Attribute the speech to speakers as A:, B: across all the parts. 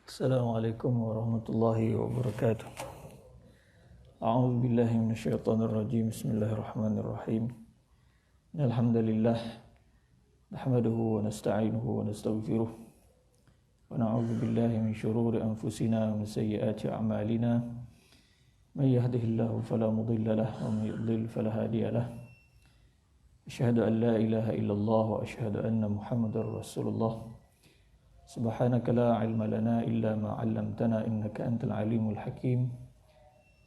A: Assalamualaikum warahmatullahi wabarakatuh. A'udzu billahi minasyaitonir rajim. Bismillahirrahmanirrahim. Alhamdulillah nahmaduhu wa nasta'inuhu wa nastaghfiruh. Wa na'udzu billahi min shururi anfusina wa min sayyiati a'malina. May yahdihillahu fala mudilla lahu wa may yudlil fala hadiya lahu. Asyhadu an la ilaha illallah wa asyhadu anna Muhammadar Rasulullah. Subhanaka la ilma lana illa ma 'allamtana innaka antal alimul hakim.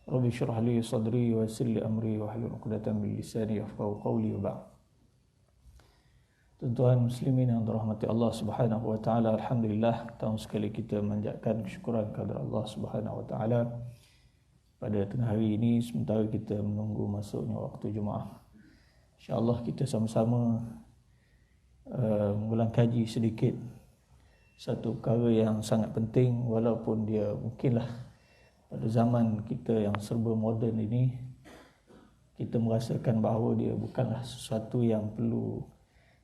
A: Rabbi shrah li sadri wa yassir li amri wa hlul 'uqdatam min lisani yafqahu qawli wa ba'd. Tuan-tuan muslimin yang dirahmati Allah Subhanahu wa taala, alhamdulillah tahun sekali kita menjalankan kesyukuran kepada Allah Subhanahu wa taala pada tengah hari ini sementara kita menunggu masuknya waktu Jumaat. Insya-Allah kita sama-sama mengulang kaji sedikit satu perkara yang sangat penting, walaupun dia mungkinlah pada zaman kita yang serba moden ini kita merasakan bahawa dia bukanlah sesuatu yang perlu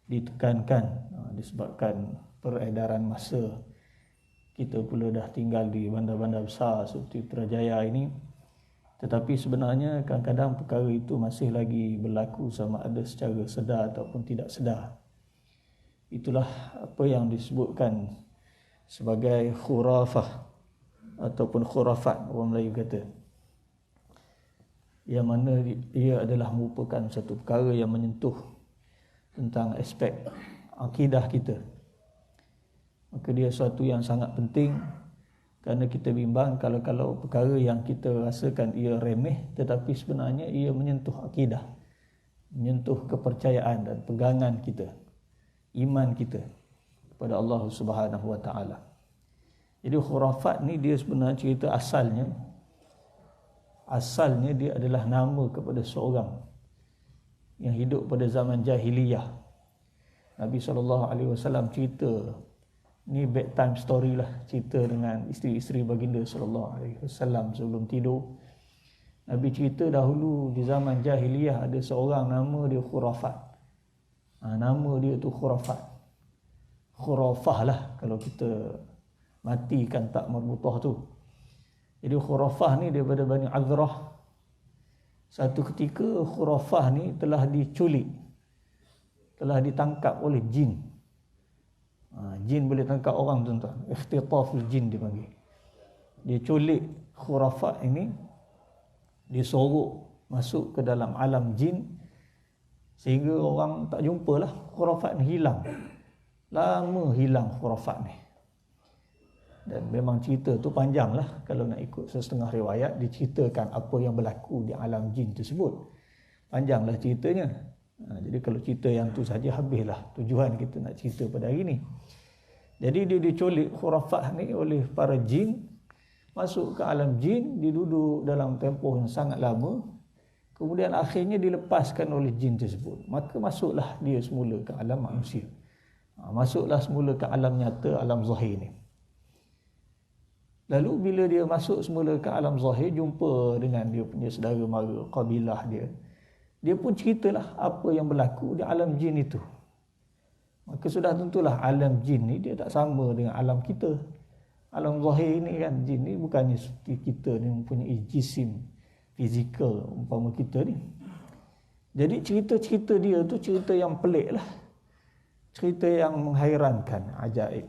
A: ditekankan disebabkan peredaran masa. Kita pula dah tinggal di bandar-bandar besar seperti Putrajaya ini, tetapi sebenarnya kadang-kadang perkara itu masih lagi berlaku sama ada secara sedar ataupun tidak sedar. Itulah apa yang disebutkan sebagai khurafah ataupun khurafat, orang Melayu kata, yang mana ia adalah merupakan satu perkara yang menyentuh tentang aspek akidah kita. Maka dia suatu yang sangat penting, kerana kita bimbang kalau perkara yang kita rasakan ia remeh, tetapi sebenarnya ia menyentuh akidah, menyentuh kepercayaan dan pegangan kita, iman kita kepada Allah Subhanahu wa taala. Jadi khurafat ni dia sebenarnya cerita asalnya dia adalah nama kepada seorang yang hidup pada zaman jahiliyah. Nabi SAW cerita, ni bedtime story lah, cerita dengan isteri-isteri baginda SAW sebelum tidur. Nabi cerita dahulu di zaman jahiliyah ada seorang nama dia Khurafat. Nama dia tu Khurafat. Khurafah lah kalau kita matikan tak marbutah tu. Jadi Khurafah ni daripada Bani Azrah. Satu ketika Khurafah ni telah diculik, telah ditangkap oleh jin. Jin boleh tangkap orang, tuan-tuan. Ikhtitaful jin dipanggil. Dia culik Khurafat ini, disorok masuk ke dalam alam jin, sehingga orang tak jumpalah Khurafat ni, hilang. Lama hilang Khurafat ni. Dan memang cerita tu panjang lah. Kalau nak ikut setengah riwayat, diceritakan apa yang berlaku di alam jin tersebut. Panjanglah ceritanya. Jadi kalau cerita yang tu saja habislah tujuan kita nak cerita pada hari ni. Jadi dia diculik Khurafat ni oleh para jin, masuk ke alam jin, dia duduk dalam tempoh yang sangat lama. Kemudian akhirnya dilepaskan oleh jin tersebut. Maka masuklah dia semula ke alam manusia. Masuklah semula ke alam nyata, alam zahir ni. Lalu bila dia masuk semula ke alam zahir, jumpa dengan dia punya saudara mara, kabilah dia. Dia pun ceritalah apa yang berlaku di alam jin itu. Maka sudah tentulah alam jin ni dia tak sama dengan alam kita. Alam zahir ni kan, jin ni bukannya seperti kita ni mempunyai jisim fizikal umpama kita ni. Jadi cerita-cerita dia tu cerita yang pelik lah. Cerita yang menghairankan, ajaib.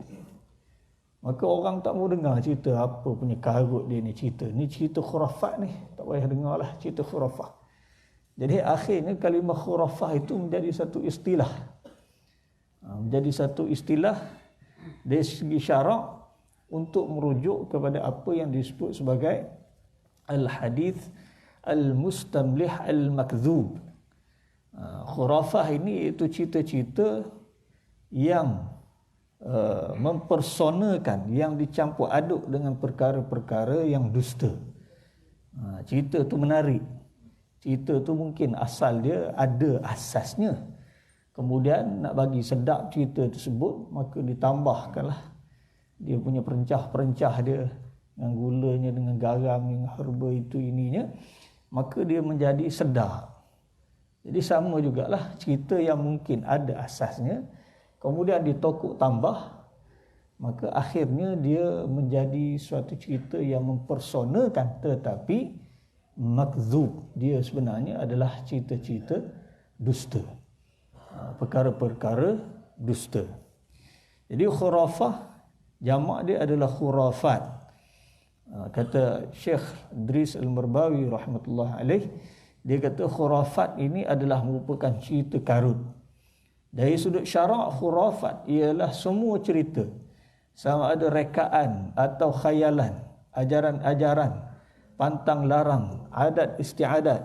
A: Maka orang tak mau dengar cerita apa punya karut dia ni cerita. Ni cerita khurafat ni, tak payah dengar lah cerita khurafat. Jadi akhirnya kalimah khurafah itu menjadi satu istilah. Menjadi satu istilah dari segi syarak untuk merujuk kepada apa yang disebut sebagai al-hadith al-mustamlih al-makdzub. Khurafah ini itu cerita-cerita yang mempersonakan, yang dicampur aduk dengan perkara-perkara yang dusta. Cerita tu menarik. Cerita tu mungkin asal dia ada asasnya. Kemudian nak bagi sedap cerita tersebut, maka ditambahkanlah dia punya perencah-perencah dia dengan gulanya, dengan garam, dengan herba itu ininya, maka dia menjadi sedap. Jadi sama jugalah cerita yang mungkin ada asasnya, kemudian ditokok tambah maka akhirnya dia menjadi suatu cerita yang mempersonakan, tetapi makzub, dia sebenarnya adalah cerita-cerita dusta, perkara-perkara dusta. Jadi khurafah, jamak dia adalah khurafat. Kata Syekh Idris Al-Marbawi rahmatullah alaih, dia kata khurafat ini adalah merupakan cerita karut. Dari sudut syarak, khurafat ialah semua cerita, sama ada rekaan atau khayalan, ajaran-ajaran, pantang larang, adat istiadat,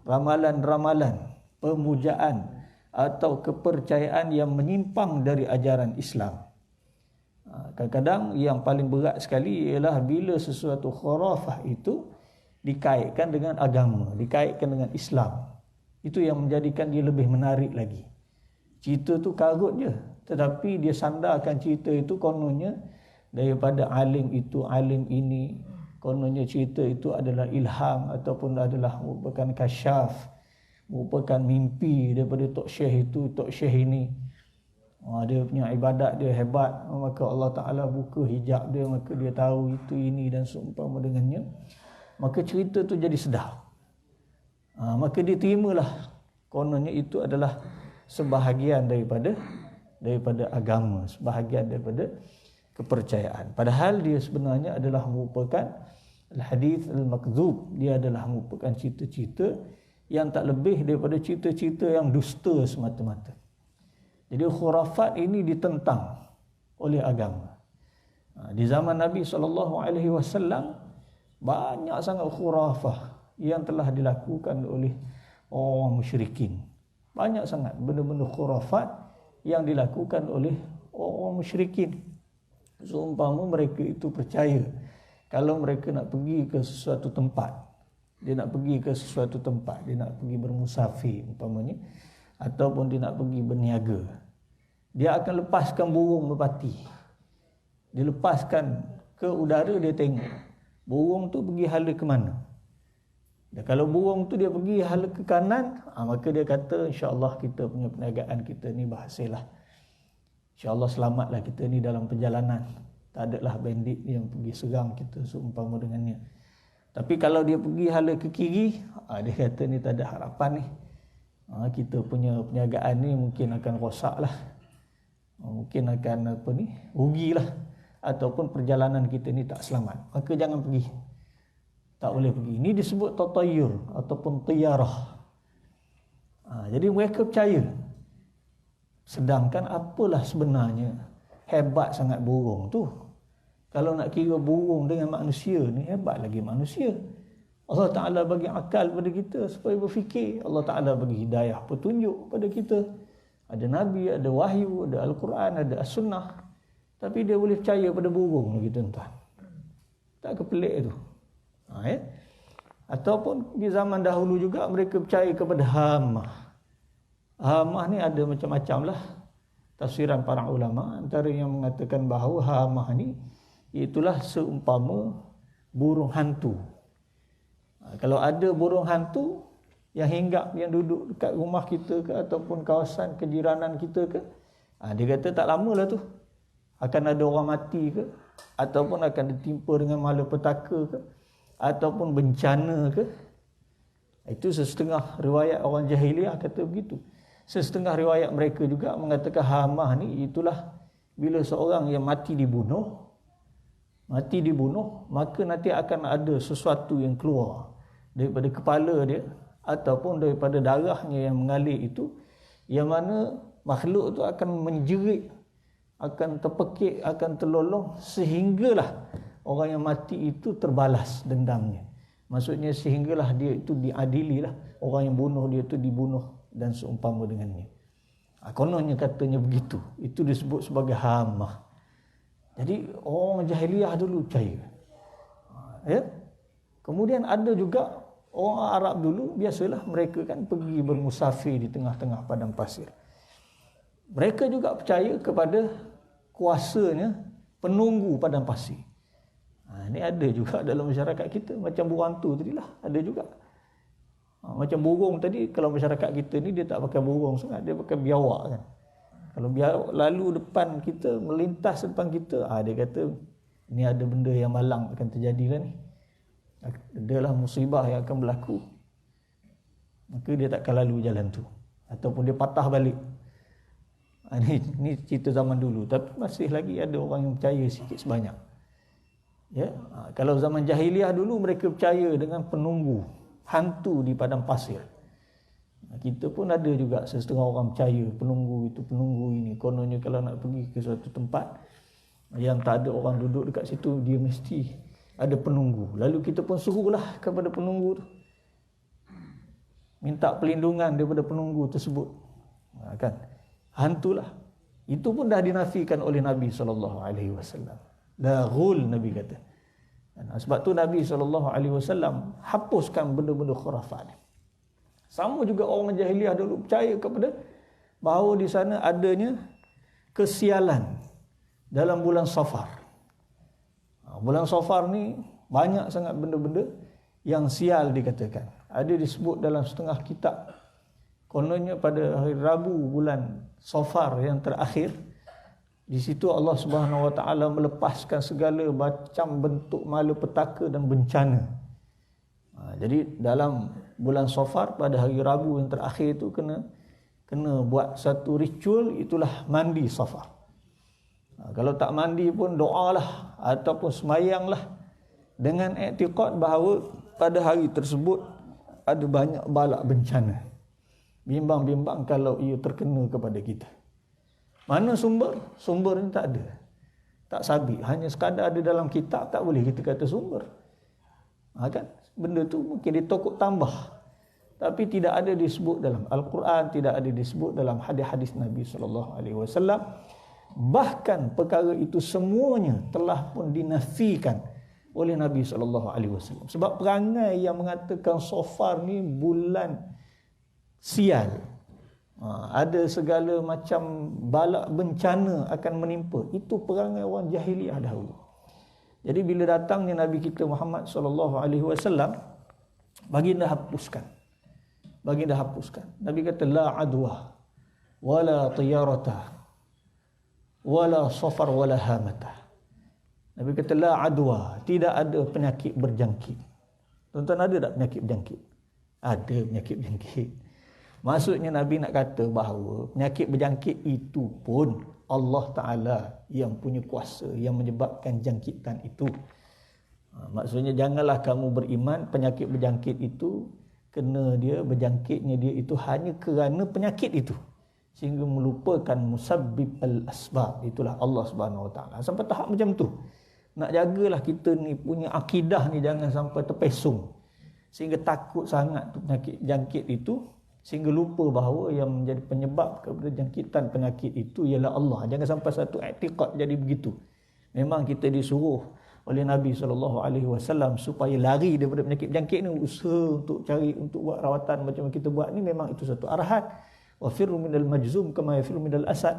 A: ramalan-ramalan, pemujaan atau kepercayaan yang menyimpang dari ajaran Islam. Kadang-kadang yang paling berat sekali ialah bila sesuatu khurafah itu dikaitkan dengan agama, dikaitkan dengan Islam. Itu yang menjadikan dia lebih menarik lagi. Cerita tu karut je, tetapi dia sandarkan cerita itu kononnya daripada alim itu, alim ini, kononnya cerita itu adalah ilham ataupun adalah merupakan kasyaf, merupakan mimpi daripada tok syekh itu, tok syekh ini. Dia punya ibadat dia hebat, maka Allah Ta'ala buka hijab dia, maka dia tahu itu, ini dan seumpama dengannya. Maka cerita tu jadi sedar. Maka dia terimalah kononnya itu adalah sebahagian daripada agama, sebahagian daripada kepercayaan. Padahal dia sebenarnya adalah merupakan al-hadith al-makzub. Dia adalah merupakan cerita-cerita yang tak lebih daripada cerita-cerita yang dusta semata-mata. Jadi khurafat ini ditentang oleh agama. Di zaman Nabi SAW banyak sangat khurafah yang telah dilakukan oleh orang musyrikin. Banyak sangat benda-benda khurafat yang dilakukan oleh orang musyrikin. Seumpama mereka itu percaya kalau mereka nak pergi ke sesuatu tempat, dia nak pergi ke sesuatu tempat, dia nak pergi bermusafir umpamanya, ataupun dia nak pergi berniaga, dia akan lepaskan burung merpati. Dia lepaskan ke udara, dia tengok burung tu pergi hala ke mana. Dan kalau burung tu dia pergi hala ke kanan, maka dia kata insya-Allah kita punya perniagaan kita ni berhasil lah. InsyaAllah selamatlah kita ni dalam perjalanan. Tak adalah bandit yang pergi serang kita seumpama dengannya. Tapi kalau dia pergi hala ke kiri, dia kata ni tak ada harapan ni. Kita punya perniagaan ni mungkin akan rosak lah. Mungkin akan rugilah. Ataupun perjalanan kita ni tak selamat. Maka jangan pergi. Tak boleh pergi. Ini disebut tatayur ataupun tiyarah. Jadi mereka percaya. Sedangkan apalah sebenarnya hebat sangat burung tu. Kalau nak kira burung dengan manusia ni, hebat lagi manusia. Allah Ta'ala bagi akal pada kita supaya berfikir. Allah Ta'ala bagi hidayah, petunjuk pada kita. Ada Nabi, ada wahyu, ada Al-Quran, ada As-Sunnah. Tapi dia boleh percaya pada burung lagi tuan-tuan. Tak kepelik tu. Ataupun di zaman dahulu juga mereka percaya kepada hamah. Hamah ni ada macam-macam lah tafsiran para ulama. Antara yang mengatakan bahawa hamah ni itulah seumpama burung hantu. Kalau ada burung hantu yang hinggap, yang duduk dekat rumah kita ke ataupun kawasan kejiranan kita ke, dia kata tak lama lah tu akan ada orang mati ke, ataupun akan ditimpa dengan malapetaka ke, ataupun bencana ke. Itu sesetengah riwayat orang jahiliah kata begitu. Sesetengah riwayat mereka juga mengatakan hamah ni itulah bila seorang yang mati dibunuh, maka nanti akan ada sesuatu yang keluar daripada kepala dia ataupun daripada darahnya yang mengalir itu, yang mana makhluk itu akan menjerit, akan terpekik, akan terlolong sehinggalah orang yang mati itu terbalas dendamnya. Maksudnya sehinggalah dia itu diadililah, orang yang bunuh dia itu dibunuh dan seumpama dengannya. Kononnya katanya begitu. Itu disebut sebagai hamah. Jadi orang jahiliah dulu percaya. Kemudian ada juga orang Arab dulu, biasalah mereka kan pergi bermusafir di tengah-tengah padang pasir. Mereka juga percaya kepada kuasanya penunggu padang pasir. Ini ada juga dalam masyarakat kita. Macam burung hantu tadi lah, ada juga. Macam burung tadi, kalau masyarakat kita ni dia tak pakai burung sangat, dia pakai biawak kan. Kalau biar lalu depan kita, melintas depan kita, dia kata ni ada benda yang malang akan terjadi lah ni. Adalah musibah yang akan berlaku. Maka dia takkan lalu jalan tu. Ataupun dia patah balik. Ni cerita zaman dulu. Tapi masih lagi ada orang yang percaya sikit sebanyak. Ya, kalau zaman jahiliah dulu mereka percaya dengan penunggu, hantu di padang pasir. Kita pun ada juga setengah orang percaya penunggu itu, penunggu ini. Kononnya kalau nak pergi ke suatu tempat yang tak ada orang duduk dekat situ, dia mesti ada penunggu. Lalu kita pun suruhlah kepada penunggu tu, minta perlindungan daripada penunggu tersebut. Kan? Hantulah. Itu pun dah dinafikan oleh Nabi SAW. La ghul, Nabi kata. Sebab tu Nabi SAW hapuskan benda-benda khurafat. Sama juga orang jahiliah dulu percaya kepada bahawa di sana adanya kesialan dalam bulan Safar. Bulan Safar ni banyak sangat benda-benda yang sial dikatakan. Ada disebut dalam setengah kitab. Kononnya pada hari Rabu bulan Safar yang terakhir, di situ Allah Subhanahu Wa Taala melepaskan segala macam bentuk malapetaka dan bencana. Jadi dalam bulan Safar pada hari Rabu yang terakhir itu kena buat satu ritual, itulah mandi Safar. Kalau tak mandi pun doalah ataupun semayanglah dengan i'tiqad bahawa pada hari tersebut ada banyak balak bencana. Bimbang-bimbang kalau ia terkena kepada kita. Mana sumber? Sumber ni tak ada. Tak sabit. Hanya sekadar ada dalam kitab, tak boleh kita kata sumber. Kan? Benda tu mungkin ditokok tambah. Tapi tidak ada disebut dalam Al-Quran, tidak ada disebut dalam hadis-hadis Nabi SAW. Bahkan perkara itu semuanya telah pun dinafikan oleh Nabi SAW. Sebab perangai yang mengatakan Safar ni bulan sial, ada segala macam balak bencana akan menimpa, itu perangai orang jahiliah dahulu. Jadi bila datangnya Nabi kita Muhammad SAW, baginda hapuskan. Nabi kata la adwa wala tiyarata wala safar wala hamata. Nabi kata la adwa, tidak ada penyakit berjangkit. Tuan-tuan, ada tak penyakit berjangkit? Ada penyakit berjangkit. Maksudnya Nabi nak kata bahawa penyakit berjangkit itu pun Allah Ta'ala yang punya kuasa, yang menyebabkan jangkitan itu. Maksudnya janganlah kamu beriman penyakit berjangkit itu berjangkitnya dia itu hanya kerana penyakit itu, sehingga melupakan musabbib al-asbab. Itulah Allah Subhanahu Wa Ta'ala. Sampai tahap macam tu. Nak jagalah kita ni punya akidah ni jangan sampai terpesong, sehingga takut sangat tu penyakit jangkit itu, sehingga lupa bahawa yang menjadi penyebab kepada jangkitan penyakit itu ialah Allah. Jangan sampai satu i'tiqad jadi begitu. Memang kita disuruh oleh Nabi SAW supaya lari daripada penyakit jangkit ni, usaha untuk cari, untuk buat rawatan macam kita buat ni, memang itu satu arahan. Wa firru minal majzum kama yafirru minal asad.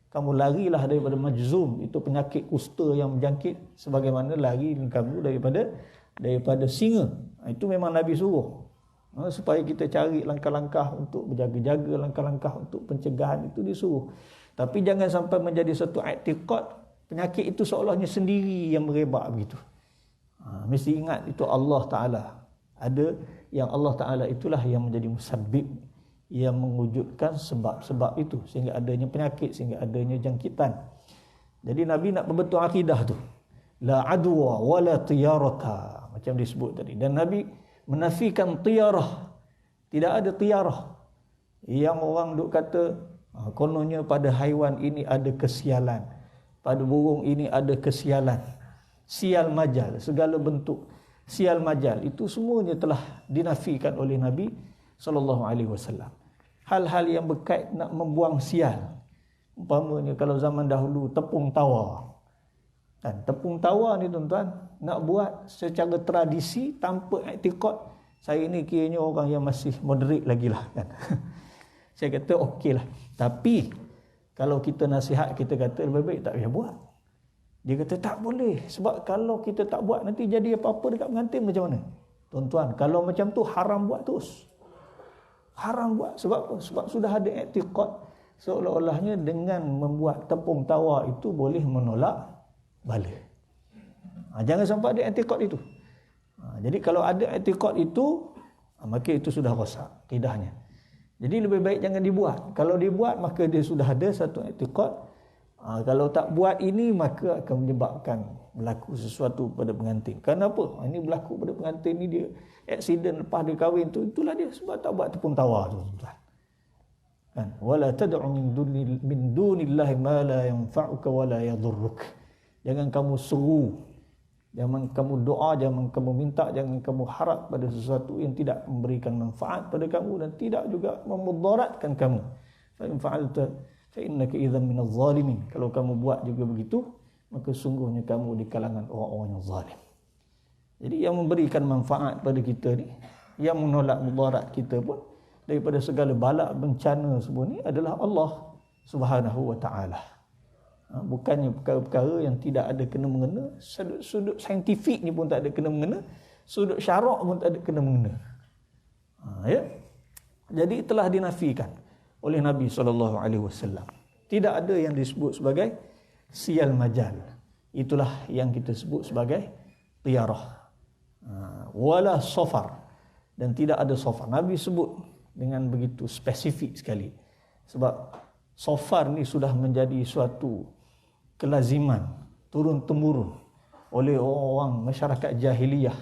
A: Kamu larilah daripada majzum, itu penyakit kusta yang menjangkit, sebagaimana lari kamu daripada singa. Itu memang Nabi suruh. Supaya kita cari langkah-langkah untuk berjaga-jaga, langkah-langkah untuk pencegahan, itu disuruh. Tapi jangan sampai menjadi satu i'tiqad penyakit itu seolahnya sendiri yang merebak begitu. Mesti ingat itu Allah Ta'ala. Ada yang Allah Ta'ala itulah yang menjadi musabbib, yang mewujudkan sebab-sebab itu, sehingga adanya penyakit, sehingga adanya jangkitan. Jadi Nabi nak berbetul akidah tu. La adwa wala tiyarata, macam disebut tadi. Dan Nabi menafikan tiyarah. Tidak ada tiyarah. Yang orang duk kata kononnya pada haiwan ini ada kesialan, pada burung ini ada kesialan. Sial majal, segala bentuk sial majal, itu semuanya telah dinafikan oleh Nabi SAW. Hal-hal yang berkait nak membuang sial, umpamanya kalau zaman dahulu tepung tawar. Dan tepung tawar ni tuan-tuan, nak buat secara tradisi tanpa i'tiqad, saya ni kiranya orang yang masih moderate lagi lah kan. Saya kata okey lah. Tapi kalau kita nasihat, kita kata lebih baik tak payah buat. Dia kata tak boleh, sebab kalau kita tak buat nanti jadi apa-apa dekat pengantin macam mana? Tuan-tuan, kalau macam tu haram buat terus. Haram buat. Sebab apa? Sebab sudah ada i'tiqad seolah-olahnya dengan membuat tepung tawar itu boleh menolak bala. Jangan sampai ada i'tiqad itu. Jadi kalau ada i'tiqad itu, maka itu sudah rosak kaedahnya. Jadi lebih baik jangan dibuat. Kalau dibuat maka dia sudah ada satu i'tiqad. Kalau tak buat ini maka akan menyebabkan berlaku sesuatu pada pengantin. Kenapa? Ini berlaku pada pengantin ni, dia aksiden lepas dia kahwin tu, itulah dia sebab tak buat tepung tawar tu, tuan. Kan? Wala tad'u min dunillahi ma la yanfa'uka wa la yadhurruk. Jangan kamu seru, jangan kamu doa, jangan kamu minta, jangan kamu harap pada sesuatu yang tidak memberikan manfaat pada kamu dan tidak juga memudaratkan kamu. Fa in fa'alta fa innaka idzan minadh zalimin. Kalau kamu buat juga begitu, maka sungguhnya kamu di kalangan orang-orang yang zalim. Jadi yang memberikan manfaat pada kita ni, yang menolak mudarat kita pun daripada segala bala bencana semua ni adalah Allah Subhanahu wa taala. Bukannya perkara-perkara yang tidak ada kena mengena, sudut saintifik ni pun tak ada kena mengena, sudut syarak pun tak ada kena mengena. Ya. Jadi telah dinafikan oleh Nabi SAW. Tidak ada yang disebut sebagai sial majal. Itulah yang kita sebut sebagai tiyarah. Wala safar. Dan tidak ada safar. Nabi sebut dengan begitu spesifik sekali. Sebab safar ni sudah menjadi suatu kelaziman turun-temurun oleh orang masyarakat jahiliyah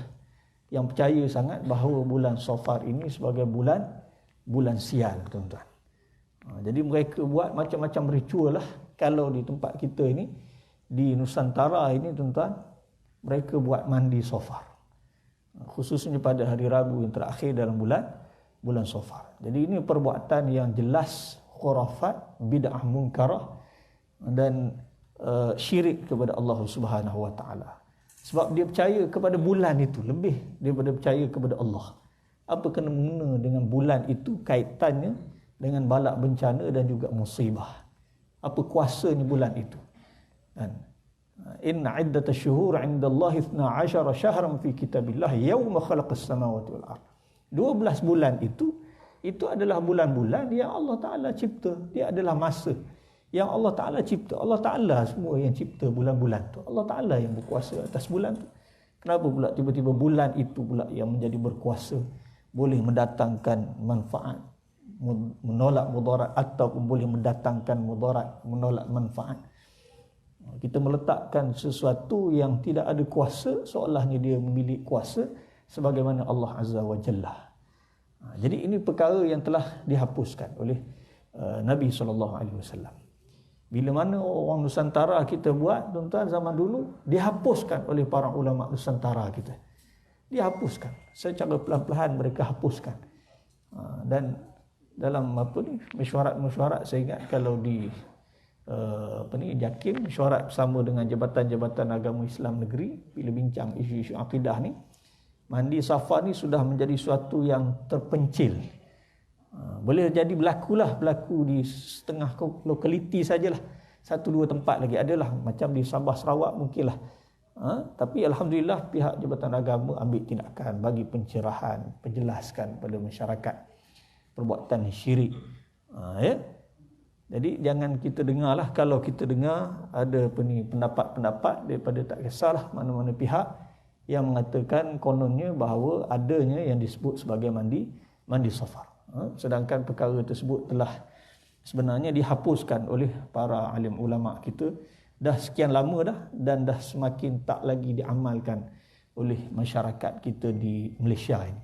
A: yang percaya sangat bahawa bulan safar ini sebagai bulan sial, tuan-tuan. Jadi mereka buat macam-macam ritual lah. Kalau di tempat kita ini, di Nusantara ini, tuan-tuan, mereka buat mandi safar, khususnya pada hari Rabu yang terakhir dalam bulan safar. Jadi ini perbuatan yang jelas khurafat, bid'ah munkarah dan syirik kepada Allah Subhanahu wa taala. Sebab dia percaya kepada bulan itu lebih daripada percaya kepada Allah. Apa kena mengena dengan bulan itu, kaitannya dengan balak bencana dan juga musibah. Apa kuasanya bulan itu? Dan inna iddatash syuhur 'indallahi 12 syahran fi kitabillah yauma khalaqas samawati wal ardh. 12 bulan itu adalah bulan-bulan yang Allah Taala cipta. Dia adalah masa yang Allah Taala cipta. Allah Taala semua yang cipta bulan-bulan tu. Allah Taala yang berkuasa atas bulan tu. Kenapa pula tiba-tiba bulan itu pula yang menjadi berkuasa, boleh mendatangkan manfaat, menolak mudarat, ataupun boleh mendatangkan mudarat, menolak manfaat. Kita meletakkan sesuatu yang tidak ada kuasa seolahnya dia memiliki kuasa sebagaimana Allah Azza wa Jalla. Jadi ini perkara yang telah dihapuskan oleh Nabi SAW. Bila mana orang Nusantara kita buat, tuan-tuan, zaman dulu dihapuskan oleh para ulama Nusantara kita. Dihapuskan secara perlahan-lahan, mereka hapuskan. Dan dalam mesyuarat saya ingat kalau di JAKIM, mesyuarat bersama dengan jabatan-jabatan agama Islam negeri, bila bincang isu-isu akidah ni, mandi safar ni sudah menjadi suatu yang terpencil. Boleh jadi berlaku di setengah lokaliti sajalah, 1-2 tempat lagi adalah, macam di Sabah Sarawak mungkinlah. Tapi alhamdulillah pihak jabatan agama ambil tindakan bagi pencerahan, penjelaskan pada masyarakat perbuatan syirik. Ya. Jadi jangan kita dengarlah, kalau kita dengar ada pendapat-pendapat daripada tak kisahlah mana-mana pihak yang mengatakan kononnya bahawa adanya yang disebut sebagai mandi safar. Sedangkan perkara tersebut telah sebenarnya dihapuskan oleh para alim ulama kita dah sekian lama dah, dan dah semakin tak lagi diamalkan oleh masyarakat kita di Malaysia ini.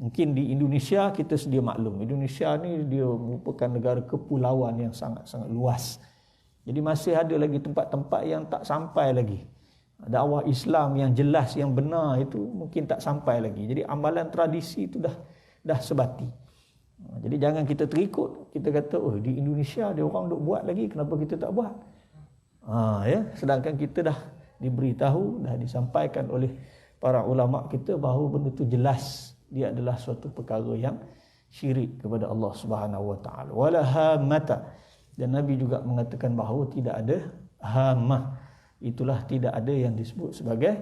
A: Mungkin di Indonesia kita sedia maklum, Indonesia ni dia merupakan negara kepulauan yang sangat-sangat luas. Jadi masih ada lagi tempat-tempat yang tak sampai lagi dakwah Islam yang jelas, yang benar itu mungkin tak sampai lagi. Jadi amalan tradisi itu dah sebati. Jadi jangan kita terikut, kita kata di Indonesia dia orang duk buat lagi, kenapa kita tak buat? Ya, sedangkan kita dah diberitahu, dah disampaikan oleh para ulama kita bahawa benda itu jelas dia adalah suatu perkara yang syirik kepada Allah Subhanahu wa taala. Wala hamata. Dan Nabi juga mengatakan bahawa tidak ada hamah. Itulah tidak ada yang disebut sebagai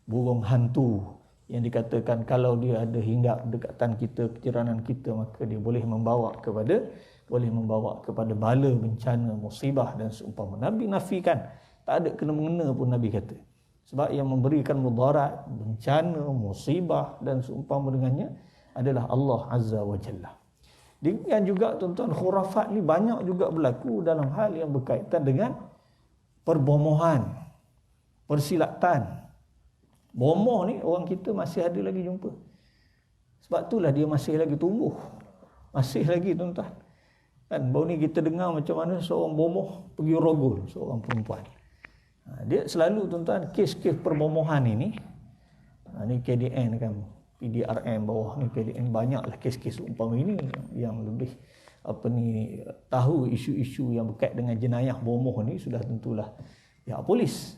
A: burung hantu, yang dikatakan kalau dia ada hinggap dekatan kita, kejiranan kita, maka dia boleh membawa kepada boleh membawa kepada bala, bencana, musibah dan seumpama. Nabi nafikan, tak ada kena-mengena pun Nabi kata. Sebab yang memberikan mudarat, bencana, musibah dan seumpama dengannya adalah Allah Azza wa Jalla. Demikian juga tuan-tuan, khurafat ni banyak juga berlaku dalam hal yang berkaitan dengan perbomohan, persilatan. Bomoh ni orang kita masih ada lagi jumpa. Sebab itulah dia masih lagi tumbuh. Masih lagi tuan-tuan. Kan baru ni kita dengar macam mana seorang bomoh pergi rogol seorang perempuan. Dia selalu tuan-tuan kes-kes perbomohan ini. Ni KDN kan, PDRM bawah ni KDN, banyaklah kes-kes umpama ini yang lebih tahu isu-isu yang berkait dengan jenayah bomoh ni sudah tentulah pihak polis.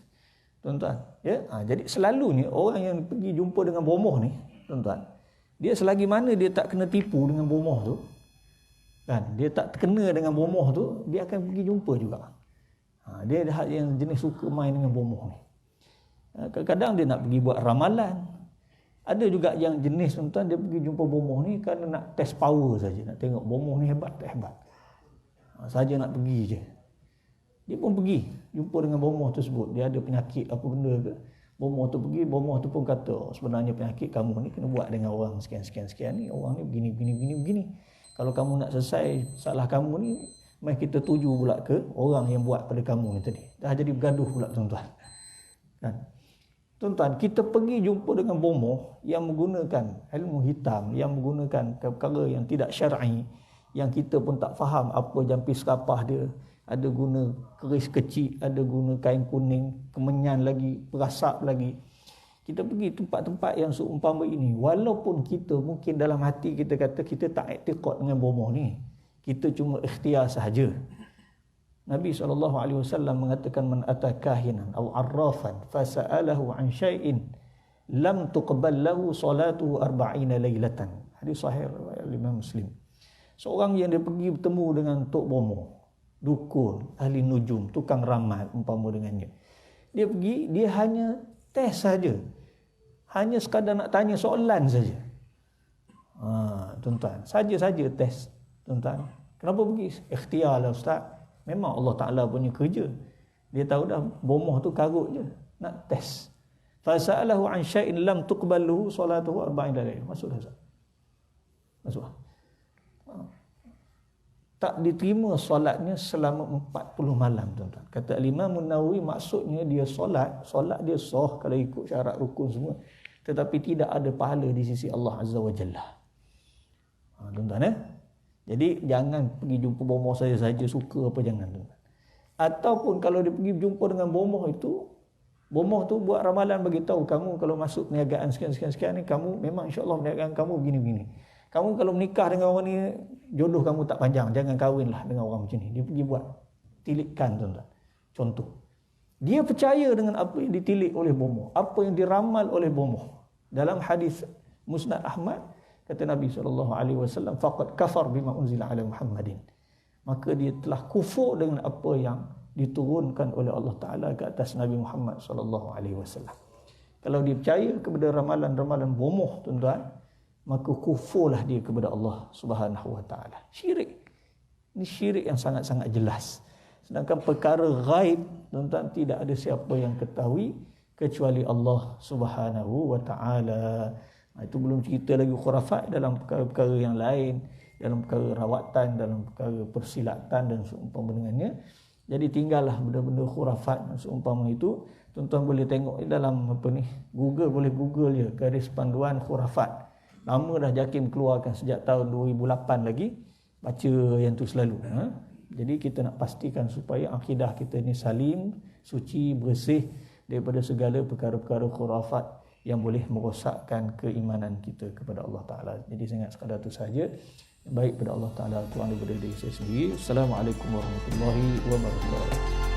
A: Tuan-tuan, ya. Jadi selalunya orang yang pergi jumpa dengan bomoh ni, tuan-tuan, dia selagi mana dia tak kena tipu dengan bomoh tu, kan, dia tak kena dengan bomoh tu, dia akan pergi jumpa juga. Dia ada yang jenis suka main dengan bomoh ni. Kadang-kadang dia nak pergi buat ramalan. Ada juga yang jenis tuan-tuan, dia pergi jumpa bomoh ni kerana nak test power saja, nak tengok bomoh ni hebat tak hebat. Saja nak pergi je. Dia pun pergi jumpa dengan bomoh tersebut. Dia ada penyakit apa benda ke. Bomoh tu pergi, bomoh tu pun kata, sebenarnya penyakit kamu ni kena buat dengan orang sekian-sekian ni. Orang ni begini. Kalau kamu nak selesai salah kamu ni, mari kita tuju pula ke orang yang buat pada kamu ni tadi. Dah jadi bergaduh pula tuan-tuan. Kan? Tuan-tuan, kita pergi jumpa dengan bomoh yang menggunakan ilmu hitam, yang menggunakan perkara yang tidak syar'i, yang kita pun tak faham apa jampis kapah dia. Ada guna keris kecil, ada guna kain kuning, kemenyan lagi, perasap lagi. Kita pergi tempat-tempat yang seumpama ini, walaupun kita mungkin dalam hati kita kata kita tak i'tiqad dengan bomoh ni, kita cuma ikhtiar sahaja. Nabi SAW mengatakan, man ata kahinan aw arrafan fasa'alahu an syai'in lam tuqbal lahu salatuhu 40 lailatan. Hadis sahih riwayat Imam Muslim. Seorang yang dia pergi bertemu dengan tok bomoh, dukun, ahli nujum, tukang ramal umpama dengannya. Dia pergi, dia hanya test saja. Hanya sekadar nak tanya soalan saja. Tuan-tuan, saja-saja test. Tuan-tuan, kenapa pergi? Ikhtiarlah ustaz. Memang Allah Ta'ala punya kerja. Dia tahu dah bomoh tu karut je. Nak test. Fasa'alahu an syai'in lam tuqballuhu salatuhu 40 lail. Masuklah ustaz. Masuklah. Tak diterima solatnya selama 40 malam, tuan-tuan. Kata Imam Nawawi, maksudnya dia solat dia sah kalau ikut syarat rukun semua, tetapi tidak ada pahala di sisi Allah Azza wa Jalla. Tuan-tuan, jadi jangan pergi jumpa bomoh saja suka apa, jangan, tuan-tuan. Ataupun kalau dia pergi jumpa dengan bomoh itu, bomoh tu buat ramalan bagi tahu kamu kalau masuk perniagaan sekian ni, kamu memang insya-Allah perniagaan kamu begini-begini. Kamu kalau menikah dengan orang ni, jodoh kamu tak panjang, jangan kahwinlah dengan orang macam ni. Dia pergi buat tilikkan, tuan-tuan. Contoh, dia percaya dengan apa yang ditilik oleh bomoh, apa yang diramal oleh bomoh. Dalam hadis Musnad Ahmad, kata Nabi SAW, faqad kafar bima unzila ala Muhammadin. Maka dia telah kufur dengan apa yang diturunkan oleh Allah Ta'ala ke atas Nabi Muhammad SAW. Kalau dia percaya kepada ramalan-ramalan bomoh, tuan-tuan, maka kufurlah dia kepada Allah Subhanahu wa Ta'ala. Syirik. Ini syirik yang sangat-sangat jelas. Sedangkan perkara ghaib, tuan-tuan, tidak ada siapa yang ketahui kecuali Allah Subhanahu wa Ta'ala. Itu belum cerita lagi khurafat dalam perkara-perkara yang lain, dalam perkara rawatan, dalam perkara persilatan dan seumpama dengannya. Jadi tinggallah benda-benda khurafat dan seumpama itu. Tuan-tuan boleh tengok dalam Google, boleh Google je garis panduan khurafat. Nama dah JAKIM keluarkan sejak tahun 2008 lagi. Baca yang tu selalu. Jadi kita nak pastikan supaya akidah kita ni salim, suci, bersih daripada segala perkara-perkara khurafat yang boleh merosakkan keimanan kita kepada Allah Ta'ala. Jadi sangat sekadar itu sahaja. Baik pada Allah Ta'ala, Tuhan daripada diri saya sendiri. Assalamualaikum warahmatullahi wabarakatuh.